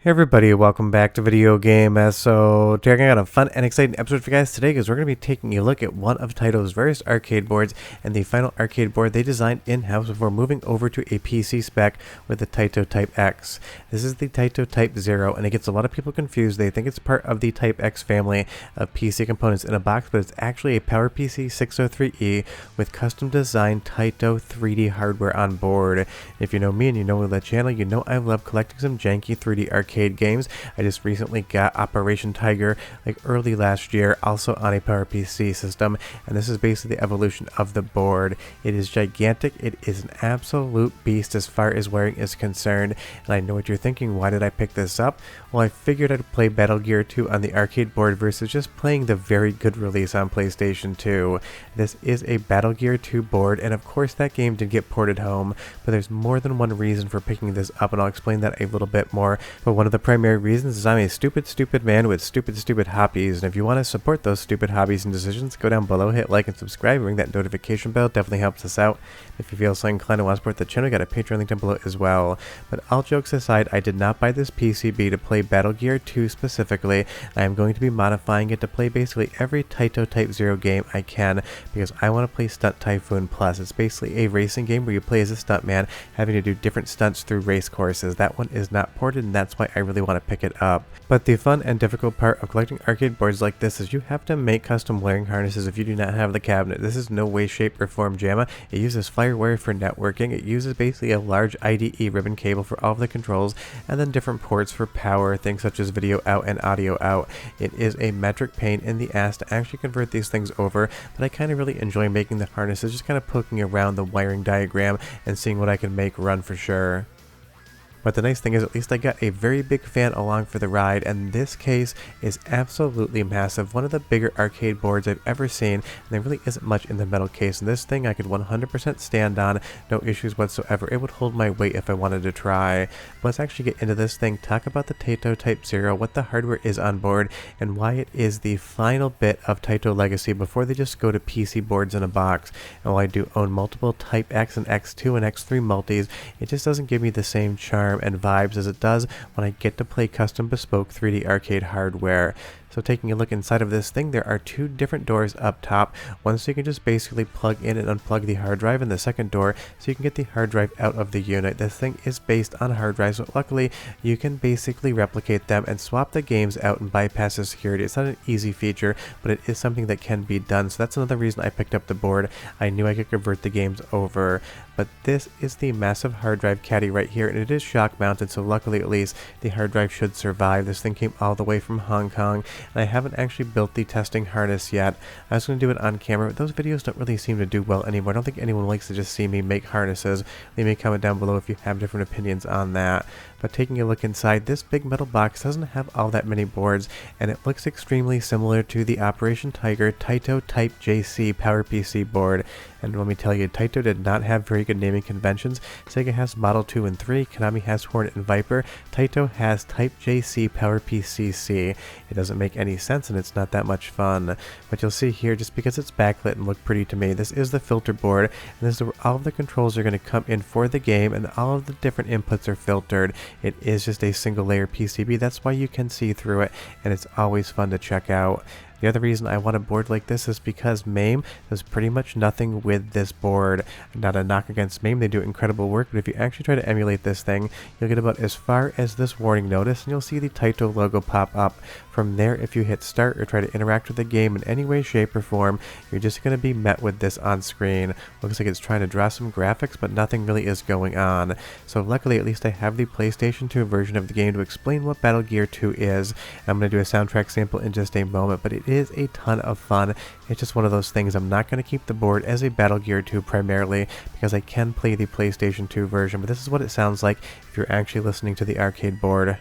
Hey everybody, welcome back to Video Game. So today I got a fun and exciting episode for you guys today because we're going to be taking a look at one of Taito's rarest arcade boards and the final arcade board they designed in-house before moving over to a PC spec with the Taito Type X. This is the Taito Type Zero, and it gets a lot of people confused. They think it's part of the Type X family of PC components in a box, but it's actually a PowerPC 603E with custom designed Taito 3D hardware on board. If you know me and you know the channel, you know I love collecting some janky 3D arcade games. I just recently got Operation Tiger like early last year, also on a PowerPC system, and this is basically the evolution of the board. It is gigantic. It is an absolute beast as far as wiring is concerned, and I know what you're thinking, why did I pick this up? Well, I figured I'd play Battle Gear 2 on the arcade board versus just playing the very good release on PlayStation 2. This is a Battle Gear 2 board, and of course that game did get ported home, but there's more than one reason for picking this up, and I'll explain that a little bit more. But one of the primary reasons is I'm a stupid man with stupid hobbies, and if you want to support those stupid hobbies and decisions, go down below, hit like and subscribe, ring that notification bell, definitely helps us out. If you feel so inclined to want to support the channel, got a Patreon link down below as well. But all jokes aside, I did not buy this PCB to play Battle Gear 2 specifically. I am going to be modifying it to play basically every Taito Type Zero game I can, because I want to play Stunt Typhoon Plus. It's basically a racing game where you play as a stuntman, having to do different stunts through race courses. That one is not ported, and that's why I really want to pick it up. But the fun and difficult part of collecting arcade boards like this is you have to make custom wiring harnesses if you do not have the cabinet. This is no way, shape, or form JAMA. It uses FireWire for networking. It uses basically a large IDE ribbon cable for all of the controls, and then different ports for power, things such as video out and audio out. It is a metric pain in the ass to actually convert these things over, but I kind of really enjoy making the harnesses, just kind of poking around the wiring diagram and seeing what I can make run for sure. But the nice thing is, at least I got a very big fan along for the ride, and this case is absolutely massive. One of the bigger arcade boards I've ever seen, and there really isn't much in the metal case. And this thing I could 100% stand on, no issues whatsoever. It would hold my weight if I wanted to try. But let's actually get into this thing, talk about the Taito Type Zero, what the hardware is on board, and why it is the final bit of Taito legacy before they just go to PC boards in a box. And while I do own multiple Type X and X2 and X3 multis, it just doesn't give me the same charm and vibes as it does when I get to play custom bespoke 3D arcade hardware. So taking a look inside of this thing, there are two different doors up top. One so you can just basically plug in and unplug the hard drive, and the second door so you can get the hard drive out of the unit. This thing is based on hard drives, so luckily you can basically replicate them and swap the games out and bypass the security. It's not an easy feature, but it is something that can be done. So that's another reason I picked up the board. I knew I could convert the games over. But this is the massive hard drive caddy right here, and it is shock mounted, so luckily at least the hard drive should survive. This thing came all the way from Hong Kong, and I haven't actually built the testing harness yet. I was going to do it on camera, but those videos don't really seem to do well anymore. I don't think anyone likes to just see me make harnesses. Leave me a comment down below if you have different opinions on that. But taking a look inside, this big metal box doesn't have all that many boards, and it looks extremely similar to the Operation Tiger Taito Type JC PowerPC board. And let me tell you, Taito did not have very good naming conventions. Sega has Model 2 and 3, Konami has Hornet and Viper, Taito has Type JC PowerPC C. It doesn't make any sense, and it's not that much fun. But you'll see here, just because it's backlit and look pretty to me, this is the filter board, and this is where all of the controls are going to come in for the game, and all of the different inputs are filtered. It is just a single layer PCB, that's why you can see through it, and it's always fun to check out. The other reason I want a board like this is because MAME does pretty much nothing with this board. Not a knock against MAME, they do incredible work, but if you actually try to emulate this thing, you'll get about as far as this warning notice, and you'll see the Taito logo pop up. From there, if you hit start or try to interact with the game in any way, shape, or form, you're just going to be met with this on screen. Looks like it's trying to draw some graphics, but nothing really is going on. So luckily, at least I have the PlayStation 2 version of the game to explain what Battle Gear 2 is. I'm going to do a soundtrack sample in just a moment, but it is a ton of fun. It's just one of those things. I'm not going to keep the board as a Battle Gear 2 primarily because I can play the PlayStation 2 version, but this is what it sounds like if you're actually listening to the arcade board.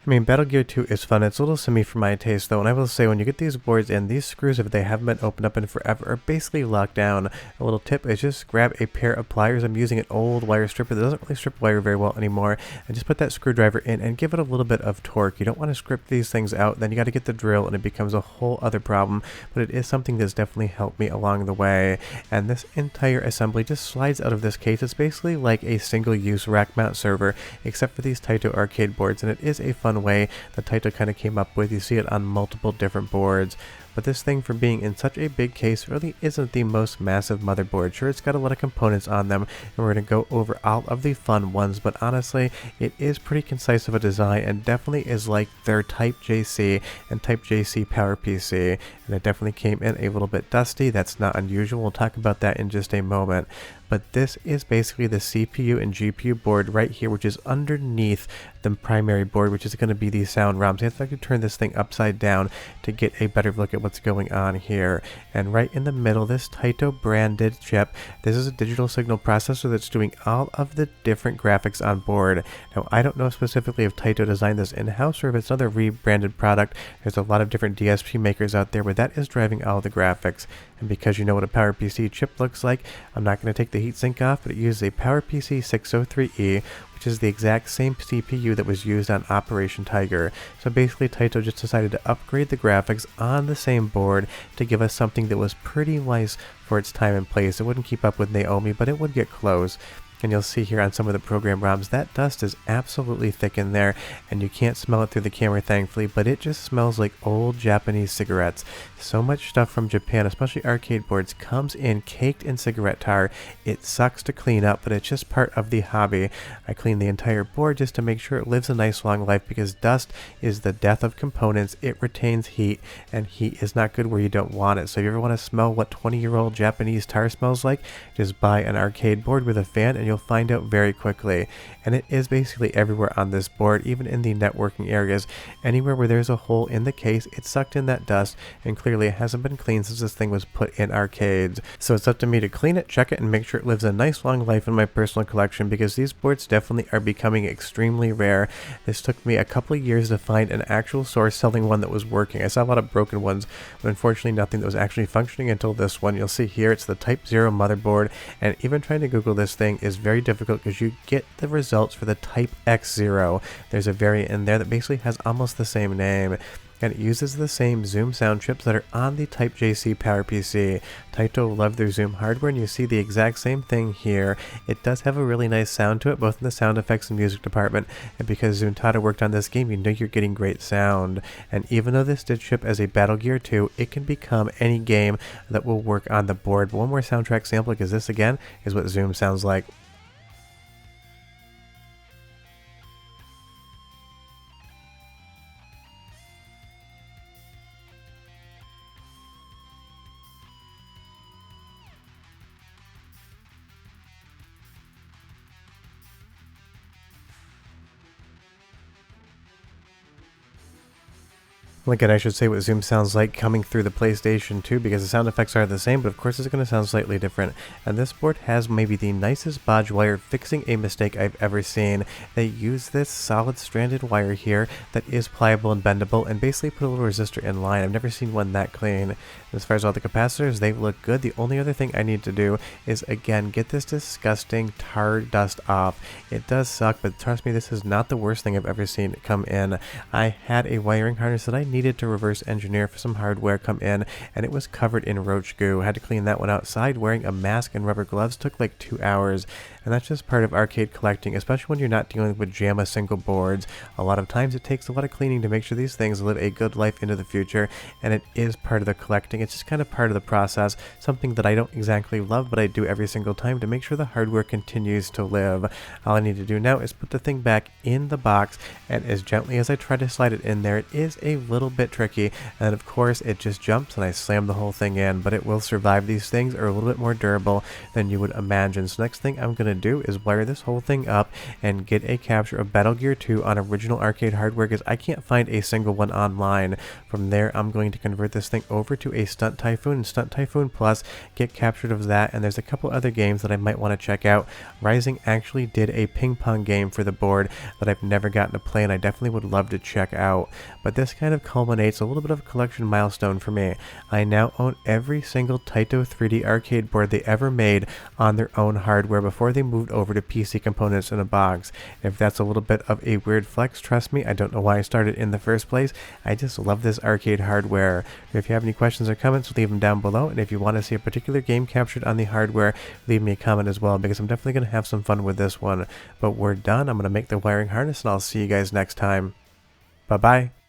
I mean, Battle Gear 2 is fun. It's a little semi for my taste, though, and I will say when you get these boards in, these screws, if they haven't been opened up in forever, are basically locked down. A little tip is just grab a pair of pliers. I'm using an old wire stripper that doesn't really strip wire very well anymore, and just put that screwdriver in and give it a little bit of torque. You don't want to script these things out, then you got to get the drill, and it becomes a whole other problem, but it is something that's definitely helped me along the way. And this entire assembly just slides out of this case. It's basically like a single-use rack mount server, except for these Taito arcade boards, and it is a fun way that Taito kind of came up with. You see it on multiple different boards. But this thing, for being in such a big case, really isn't the most massive motherboard. Sure, it's got a lot of components on them, and we're going to go over all of the fun ones, but honestly, it is pretty concise of a design, and definitely is like their Type JC and Type JC Power PC, and it definitely came in a little bit dusty. That's not unusual. We'll talk about that in just a moment. But this is basically the CPU and GPU board right here, which is underneath the primary board, which is going to be the sound ROMs. You have to actually turn this thing upside down to get a better look at what's going on here. And right in the middle, this Taito branded chip, this is a digital signal processor that's doing all of the different graphics on board. Now, I don't know specifically if Taito designed this in-house or if it's another rebranded product. There's a lot of different DSP makers out there, but that is driving all the graphics. And because you know what a PowerPC chip looks like, I'm not going to take the heatsink off, but it uses a PowerPC 603E, which is the exact same CPU that was used on Operation Tiger. So basically, Taito just decided to upgrade the graphics on the same board to give us something that was pretty nice for its time and place. It wouldn't keep up with Naomi, but it would get close. And you'll see here on some of the program ROMs, that dust is absolutely thick in there, and you can't smell it through the camera, thankfully, but it just smells like old Japanese cigarettes. So much stuff from Japan, especially arcade boards, comes in caked in cigarette tar. It sucks to clean up, but it's just part of the hobby. I clean the entire board just to make sure it lives a nice long life, because dust is the death of components. It retains heat, and heat is not good where you don't want it. So if you ever want to smell what 20-year-old Japanese tar smells like, just buy an arcade board with a fan, and you'll find out very quickly. And it is basically everywhere on this board, even in the networking areas. Anywhere where there's a hole in the case, it sucked in that dust, and clearly it hasn't been cleaned since this thing was put in arcades. So it's up to me to clean it, check it, and make sure it lives a nice long life in my personal collection, because these boards definitely are becoming extremely rare. This took me a couple of years to find an actual source selling one that was working. I saw a lot of broken ones, but unfortunately nothing that was actually functioning until this one. You'll see here it's the Type Zero motherboard, and even trying to Google this thing is very difficult because you get the results for the Type X Zero. There's a variant in there that basically has almost the same name, and it uses the same Zoom sound chips that are on the Type JC PowerPC. Taito loved their Zoom hardware, and you see the exact same thing here. It does have a really nice sound to it, both in the sound effects and music department, and because Zuntata worked on this game, you know you're getting great sound. And even though this did ship as a Battle Gear 2, it can become any game that will work on the board. But one more soundtrack sample, because this again is what Zoom sounds like. Well, again, I should say what Zoom sounds like coming through the PlayStation 2, because the sound effects are the same, but of course it's going to sound slightly different. And this board has maybe the nicest bodge wire fixing a mistake I've ever seen. They use this solid stranded wire here that is pliable and bendable, and basically put a little resistor in line. I've never seen one that clean. As far as all the capacitors, they look good. The only other thing I need to do is, again, get this disgusting tar dust off. It does suck, but trust me, this is not the worst thing I've ever seen come in. I had a wiring harness that I needed to reverse engineer for some hardware come in, and it was covered in roach goo. I had to clean that one outside. Wearing a mask and rubber gloves took like 2 hours, and that's just part of arcade collecting, especially when you're not dealing with JAMA single boards. A lot of times it takes a lot of cleaning to make sure these things live a good life into the future, and it is part of the collecting. It's just kind of part of the process, something that I don't exactly love, but I do every single time to make sure the hardware continues to live. All I need to do now is put the thing back in the box, and as gently as I try to slide it in there, it is a little little bit tricky, and of course it just jumps and I slam the whole thing in, but it will survive. These things are a little bit more durable than you would imagine. So next thing I'm going to do is wire this whole thing up and get a capture of Battle Gear 2 on original arcade hardware, because I can't find a single one online. From there, I'm going to convert this thing over to a Stunt Typhoon and Stunt Typhoon Plus, get captured of that, and there's a couple other games that I might want to check out. Rising actually did a ping pong game for the board that I've never gotten to play, and I definitely would love to check out. But this kind of culminates a little bit of a collection milestone for me. I now own every single Taito 3D arcade board they ever made on their own hardware before they moved over to PC components in a box. If that's a little bit of a weird flex, trust me, I don't know why I started in the first place. I just love this arcade hardware. If you have any questions or comments, leave them down below, and if you want to see a particular game captured on the hardware, leave me a comment as well, because I'm definitely going to have some fun with this one. But we're done. I'm going to make the wiring harness, and I'll see you guys next time. Bye-bye.